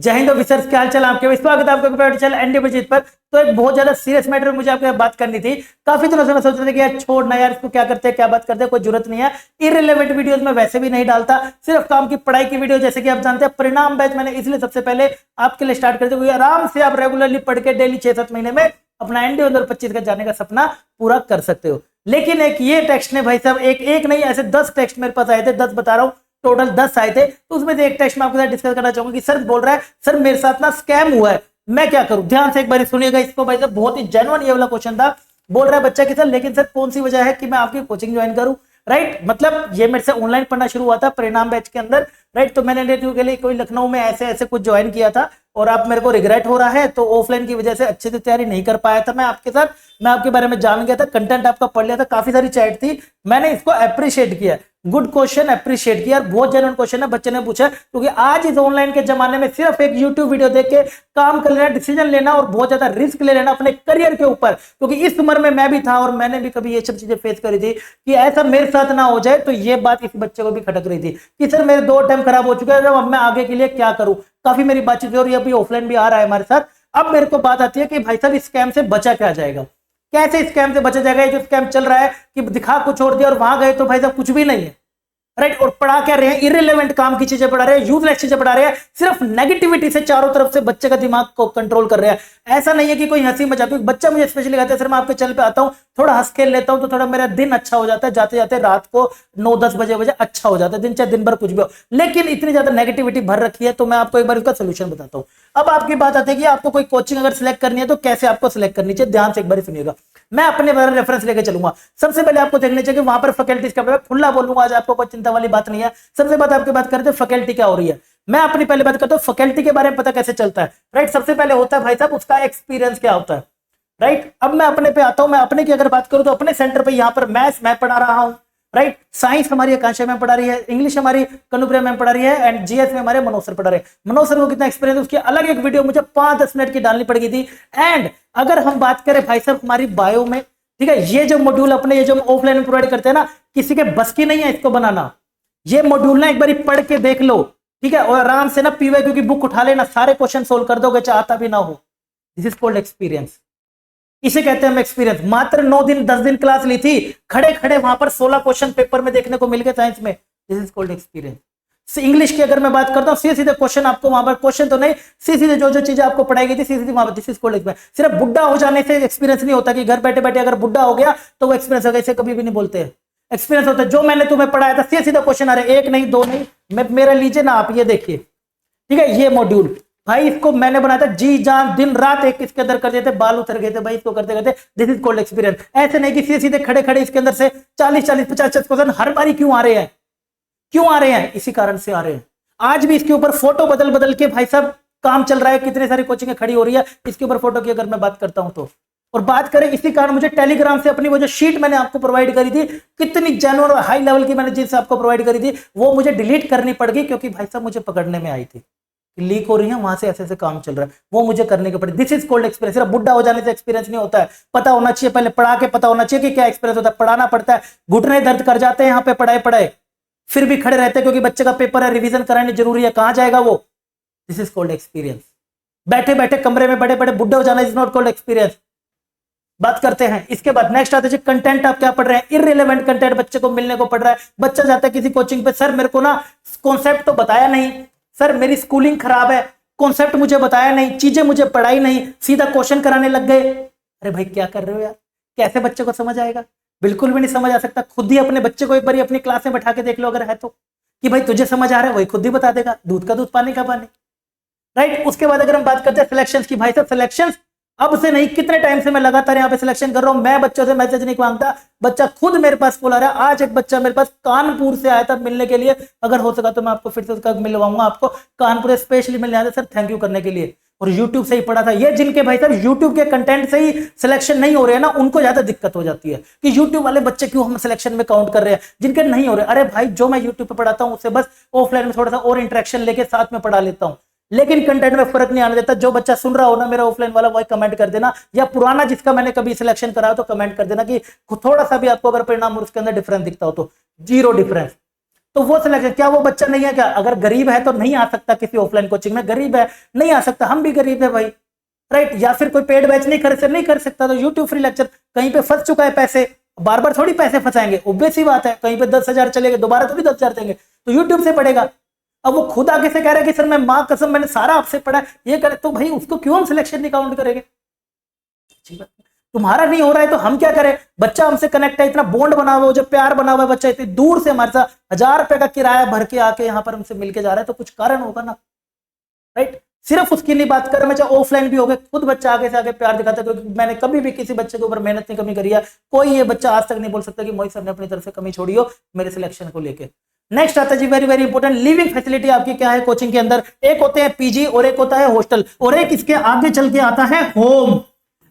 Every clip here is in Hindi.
जय हिंद ऑफिसर्स, क्या हाल चाल आपके। स्वागत है आपका चैनल एनडी पर। तो एक बहुत ज्यादा सीरियस मैटर में मुझे आपके बात करनी थी। काफी दिनों से मैं सोच रहा था कि यार छोड़ना यार, इसको क्या करते हैं, क्या बात करते हैं, कोई जरूरत नहीं है। इररिलेवेंट वीडियोस में वैसे भी नहीं डालता, सिर्फ काम की पढ़ाई की वीडियो। जैसे कि आप जानते हैं परिणाम बैच मैंने इसलिए सबसे पहले आपके लिए स्टार्ट कर दिया क्योंकि आराम से आप रेगुलरली पढ़ के डेली 6-7 महीने में अपना एनडी 2025 का जाने का सपना पूरा कर सकते हो। लेकिन एक ये टेक्स्ट ने भाई साहब, एक नहीं ऐसे 10 टेक्स्ट मेरे पास आए थे, 10 बता रहा हूँ, टोटल 10 आए थे। तो उसमें से एक टेक्स्ट में आपके साथ डिस्कस करना चाहूंगा कि सर बोल रहा है सर मेरे साथ ना स्कैम हुआ है, मैं क्या करूं। ध्यान से एक बार सुनिएगा इसको भाई साहब, बहुत ही जेन्युइन ये वाला क्वेश्चन था। बोल रहा है बच्चा कि सर लेकिन सर कौन सी वजह है कि मैं आपकी कोचिंग ज्वाइन करूं। राइट, मतलब ये मेरे से ऑनलाइन पढ़ना शुरू हुआ था परिणाम बैच के अंदर। राइट, तो मैंने इंटरव्यू के लिए कोई लखनऊ में ऐसे ऐसे कुछ ज्वाइन किया था और आप मेरे को रिग्रेट हो रहा है, तो ऑफलाइन की वजह से अच्छे से तैयारी नहीं कर पाया था मैं आपके साथ। मैं आपके बारे में जान गया था, कंटेंट आपका पढ़ लिया था, काफी सारी चैट थी, मैंने इसको अप्रिशिएट किया। गुड क्वेश्चन, अप्रिशिएट किया। बहुत जेन्युइन क्वेश्चन है, बच्चे ने पूछा। क्योंकि आज इस ऑनलाइन के जमाने में सिर्फ एक यूट्यूब वीडियो देख के काम कर लेना, डिसीजन लेना और बहुत ज्यादा रिस्क ले लेना अपने करियर के ऊपर। क्योंकि इस उम्र में मैं भी था और मैंने भी कभी ये सब चीजें फेस करी थी कि ऐसा मेरे साथ ना हो जाए। तो ये बात इस बच्चे को भी खटक रही थी कि सर मेरे 2 अटेम्प्ट खराब हो चुके हैं, अब मैं आगे के लिए क्या करूं। काफी मेरी बातचीत और ये अभी ऑफलाइन भी आ रहा है हमारे साथ। अब मेरे को बात आती है कि भाई साहब इस स्कैम से बचा क्या जाएगा, कैसे स्कैम से बचा जाएगा। जो स्कैम चल रहा है कि दिखा कुछ और दिया और वहां गए तो भाई साहब कुछ भी नहीं है। राइट, और पढ़ा क्या रहे हैं, इररिलेवेंट काम की चीजें पढ़ा रहे हैं, यूजलेस चीजें पढ़ा रहे हैं, सिर्फ नेगेटिविटी से चारों तरफ से बच्चे का दिमाग को कंट्रोल कर रहे हैं। ऐसा नहीं है कि कोई हंसी मजाक, बच्चा मुझे स्पेशली कहता है सर मैं आपके चैनल पे आता हूं, थोड़ा हंस खेल लेता हूं तो थोड़ा मेरा दिन अच्छा हो जाता है, जाते जाते रात को 9-10 बजे अच्छा हो जाता है दिन, चाहे दिन भर कुछ भी हो। लेकिन इतनी ज्यादा नेगेटिविटी भर रखी है, तो मैं आपको एक बार इसका सोल्यूशन बताता हूं। अब आपकी बात आती है कि आपको कोई कोचिंग अगर सिलेक्ट करनी है तो कैसे आपको सिलेक्ट करनी चाहिए। ध्यान से एक बार सुनिएगा, मैं अपने बारे में रेफरेंस लेके चलूंगा। सबसे पहले आपको देखना चाहिए कि वहां पर फैकल्टीज का, खुला बोलूंगा आज, आपको कोई चिंता वाली बात नहीं है। सबसे बात आपकी बात करते हैं फैकल्टी क्या हो रही है। मैं अपनी पहले बात करता हूं फैकल्टी के बारे में पता कैसे चलता है। राइट, सबसे पहले होता है भाई साहब उसका एक्सपीरियंस क्या होता है। राइट, अब मैं अपने पे आता हूं, मैं अपने की अगर बात करूं तो अपने सेंटर पे यहाँ पर मैथ्स मैं पढ़ा रहा हूं। राइट, साइंस हमारी आकांक्षा मैम पढ़ा रही है, इंग्लिश हमारी कनुप्रिया मैम पढ़ा रही है एंड जीएस में हमारे मनोज सर पढ़ा रहे हैं। मनोज सर को कितना एक्सपीरियंस है उसकी अलग एक वीडियो मुझे 5-10 मिनट की डालनी पड़ गई थी। एंड अगर हम बात करें भाई साहब हमारी बायो में, ठीक है, ये जो मॉड्यूल अपने ये जो ऑफलाइन में प्रोवाइड करते हैं ना, किसी के बस की नहीं है इसको बनाना। ये मॉड्यूल ना एक बार पढ़ के देख लो, ठीक है, और आराम से ना पीवाईक्यू की बुक उठा लेना, सारे क्वेश्चन सोल्व कर दोगे चाहता भी ना हो। दिस इज कॉल्ड एक्सपीरियंस, इसे कहते हैं एक्सपीरियंस। मात्र 9 दिन 10 दिन क्लास ली थी, खड़े खड़े वहां पर 16 क्वेश्चन पेपर में देखने को मिल गए साइंस में। This is called experience. English की अगर मैं बात करता हूँ, सीधे क्वेश्चन आपको वहां पर, क्वेश्चन तो नहीं, सीधे जो जो चीजें आपको पढ़ाई गई थी सीधी वहां पर। This is called experience. सिर्फ बुढ़ा हो जाने से एक्सपीरियंस नहीं होता कि घर बैठे बैठे अगर बुढ़ा हो गया तो वो एक्सपीरियंस हो गया, इसे कभी भी नहीं बोलते हैं। एक्सपीरियंस होता है जो मैंने तुम्हें पढ़ाया था, सीधा क्वेश्चन आ रहे, 1 नहीं 2 नहीं, मेरा लीजिए ना आप, ये देखिए, ठीक है, ये मॉड्यूल भाई इसको मैंने बनाया था जी जान, दिन रात एक इसके अंदर कर देते, बाल उतर गए थे भाई इसको करते करते। This is called experience. ऐसे नहीं कि सीधे खड़े खड़े इसके अंदर से 40-50 क्वेश्चन हर बारी क्यों आ रहे हैं, क्यों आ रहे हैं, इसी कारण से आ रहे हैं। आज भी इसके ऊपर फोटो बदल बदल के भाई साहब काम चल रहा है, कितने सारी कोचिंग खड़ी हो रही है इसके ऊपर फोटो की अगर मैं बात करता हूं तो। और बात करें इसी कारण मुझे टेलीग्राम से अपनी वो जो शीट मैंने आपको प्रोवाइड करी थी, कितनी जेन्युइन और हाई लेवल की मैंने जिनसे आपको प्रोवाइड करी थी, वो मुझे डिलीट करनी पड़ गई क्योंकि भाई साहब मुझे पकड़ने में आई थी लीक हो रही है, वहां से ऐसे ऐसे काम चल रहा है, वो मुझे करने के पड़े। This is called experience. सिर्फ बुढ़ा हो जाने से एक्सपीरियंस नहीं होता है, पता होना चाहिए, पहले पढ़ा के पता होना चाहिए कि क्या एक्सपीरियंस होता है। पढ़ाना पड़ता है, घुटने दर्द कर जाते हैं यहाँ पे पढ़ाए फिर भी खड़े रहते हैं क्योंकि बच्चे का पेपर है, रिवीजन करानी जरूरी है, कहां जाएगा वो। This is called experience. बैठे बैठे कमरे में बड़े बड़े बुढ़े हो जाना इज नॉट कॉल्ड एक्सपीरियंस। बात करते हैं इसके बाद नेक्स्ट आते हैं कंटेंट आप क्या पढ़ रहे हैं। इररिलेवेंट कंटेंट बच्चे को मिलने को पड़ रहा है। बच्चा जाता है किसी कोचिंग पे, सर मेरे को ना कॉन्सेप्ट तो बताया नहीं, सर मेरी स्कूलिंग खराब है, कॉन्सेप्ट मुझे बताया नहीं, चीजें मुझे पढ़ाई नहीं, सीधा क्वेश्चन कराने लग गए। अरे भाई क्या कर रहे हो यार, कैसे बच्चे को समझ आएगा, बिल्कुल भी नहीं समझ आ सकता। खुद ही अपने बच्चे को एक बार अपनी क्लास में बैठा के देख लो अगर है तो, कि भाई तुझे समझ आ रहा है, वही खुद ही बता देगा, दूध का दूध पानी का पानी। राइट, उसके बाद अगर हम बात करते हैं सिलेक्शंस की, भाई साहब सिलेक्शंस अब से नहीं, कितने टाइम से मैं लगातार यहाँ पे सिलेक्शन कर रहा हूं। मैं बच्चों से मैसेज नहीं मांगता, बच्चा खुद मेरे पास कॉल आ रहा है। आज एक बच्चा मेरे पास कानपुर से आया था मिलने के लिए, अगर हो सका तो मैं आपको फिर से उसका मिलवाऊंगा, आपको कानपुर स्पेशली मिलने आया था सर, थैंक यू करने के लिए। और यूट्यूब से ही पढ़ा था। ये जिनके भाई साहब यूट्यूब के कंटेंट से ही सिलेक्शन नहीं हो रहे हैं ना, उनको ज्यादा दिक्कत हो जाती है कि यूट्यूब वाले बच्चे क्यों हम सिलेक्शन में काउंट कर रहे हैं, जिनके नहीं हो रहे। अरे भाई जो मैं यूट्यूब पे पढ़ाता हूं उससे बस ऑफलाइन में थोड़ा सा और इंटरेक्शन लेके साथ में पढ़ा लेता हूं, लेकिन कंटेंट में फर्क नहीं आने देता। जो बच्चा सुन रहा हो ना मेरा ऑफलाइन वाला, वही कमेंट कर देना, या पुराना जिसका मैंने कभी सिलेक्शन करा तो कमेंट कर देना कि थोड़ा सा भी आपको अगर परिणाम और उसके अंदर डिफरेंस दिखता हो तो। Zero difference. तो वो सिलेक्शन, क्या वो बच्चा नहीं है क्या? अगर गरीब है तो नहीं आ सकता किसी ऑफलाइन कोचिंग में, गरीब है नहीं आ सकता, हम भी गरीब है भाई, राइट। या फिर कोई पेड बैच नहीं कर सकता, तो यूट्यूब फ्री लेक्चर कहीं पे फंस चुका है पैसे, बार बार थोड़ी पैसे फंसाएंगे, ऑब्वियस ही बात है, कहीं पे 10,000 चलेंगे, दोबारा थोड़ी 10,000 देंगे, तो यूट्यूब से पढ़ेगा। अब वो खुद आगे से कह रहा है कि सर मैं माँ कसम मैंने सारा आपसे पढ़ा है, ये करे, तो भाई उसको क्यों हम सिलेक्शन नहीं काउंट करेंगे? तुम्हारा नहीं हो रहा है तो हम क्या करें? बच्चा हमसे कनेक्ट है, इतना बॉन्ड बना हुआ है, जो प्यार बना हुआ है, बच्चा इतनी दूर से हमारे साथ 1,000 रुपए का किराया भर के आके यहाँ पर हमसे मिलके जा रहा है, तो कुछ कारण होगा ना, राइट। सिर्फ उसकी नहीं बात कर, मैं चाहे ऑफलाइन भी हो गए, खुद बच्चा आगे से आगे प्यार दिखाता है, क्योंकि मैंने कभी भी किसी बच्चे के ऊपर मेहनत नहीं कमी करी है, कोई ये बच्चा आज तक नहीं बोल सकता कि मोहित सर ने अपनी तरफ से कमी छोड़ी हो मेरे सिलेक्शन को लेके। नेक्स्ट आता है जी, very very important, living facility आपकी क्या है कोचिंग के अंदर? एक होते हैं पीजी और एक होता है हॉस्टल, और एक इसके आगे चल के आता है होम।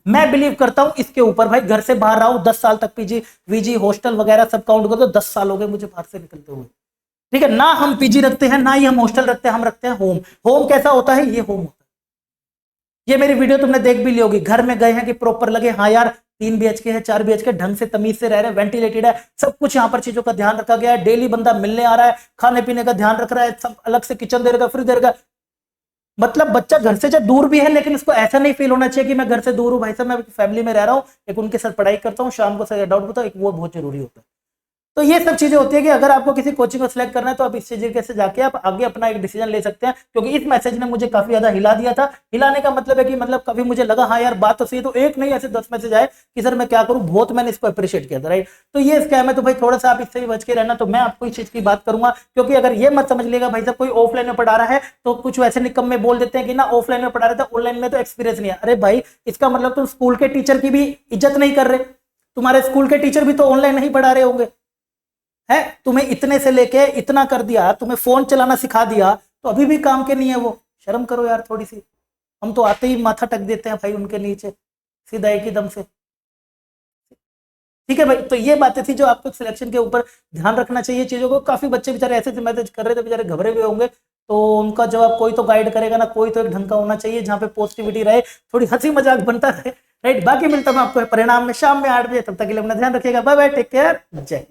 मैं बिलीव करता हूं इसके ऊपर, भाई घर से बाहर रहा हूं 10 साल तक, पीजी वीजी हॉस्टल वगैरह सब काउंट कर दो, 10 साल हो गए मुझे बाहर से निकलते हुए, ठीक है ना। हम पीजी रखते हैं ना ही हम हॉस्टल रखते हैं, हम रखते हैं होम। होम कैसा होता है? ये होम होता है। ये मेरी वीडियो तुमने देख भी ली होगी, घर में गए हैं कि प्रॉपर लगे, हाँ यार 3 BHK है, 4 BHK, ढंग से तमीज से रह रहे हैं, वेंटिलेटेड है, सब कुछ यहाँ पर चीजों का ध्यान रखा गया है, डेली बंदा मिलने आ रहा है, खाने पीने का ध्यान रख रहा है, सब अलग से किचन दे रहा, फ्रिज दे रहा। मतलब बच्चा घर से जब दूर भी है, लेकिन इसको ऐसा नहीं फील होना चाहिए कि मैं घर से दूर हूं, भाई साहब मैं फैमिली में रह रहा हूँ, एक उनके साथ पढ़ाई करता हूँ, शाम को सर डाउट बताओ, एक वो बहुत जरूरी होता है। तो ये सब चीजें होती है कि अगर आपको किसी कोचिंग को सिलेक्ट करना है तो आप इस तरीके से जाके आप आगे अपना एक डिसीजन ले सकते हैं, क्योंकि इस मैसेज ने मुझे काफी ज्यादा हिला दिया था। हिलाने का मतलब है कि मतलब कभी मुझे लगा हाँ यार बात तो सही, तो एक नहीं ऐसे 10 मैसेज आए कि सर मैं क्या करूं, बहुत मैंने इसको अप्रिशिएट किया था, राइट। तो ये स्कैम है, तो भाई थोड़ा सा आप इससे भी बच के रहना। तो मैं आपको इस चीज की बात करूंगा, क्योंकि अगर ये मत समझ लेगा भाई साहब कोई ऑफलाइन में पढ़ा रहा है तो कुछ वैसे निकम्मे बोल देते हैं कि ना ऑफलाइन में पढ़ा रहे थे, ऑनलाइन में तो एक्सपीरियंस नहीं है। अरे भाई इसका मतलब तुम स्कूल के टीचर की भी इज्जत नहीं कर रहे, तुम्हारे स्कूल के टीचर भी तो ऑनलाइन नहीं पढ़ा रहे होंगे, है। तुम्हें इतने से लेके इतना कर दिया, तुम्हें फोन चलाना सिखा दिया, तो अभी भी काम के नहीं है वो? शर्म करो यार थोड़ी सी। हम तो आते ही माथा टक देते हैं भाई उनके नीचे सीधा एक ही दम से, ठीक है भाई। तो ये बातें थी जो आपको सिलेक्शन के ऊपर ध्यान रखना चाहिए चीजों को। काफी बच्चे बेचारे ऐसे मैसेज कर रहे थे, बेचारे घबरे हुए होंगे, तो उनका जवाब कोई तो गाइड करेगा ना, कोई तो एक ढंग का होना चाहिए जहां पे पॉजिटिविटी रहे, थोड़ी हंसी मजाक बनता रहे, राइट। बाकी मिलता हूं आपको परिणाम में शाम में 8 बजे, तब तक के लिए अपना ध्यान रखिएगा, बाय बाय, टेक केयर, जय हिंद।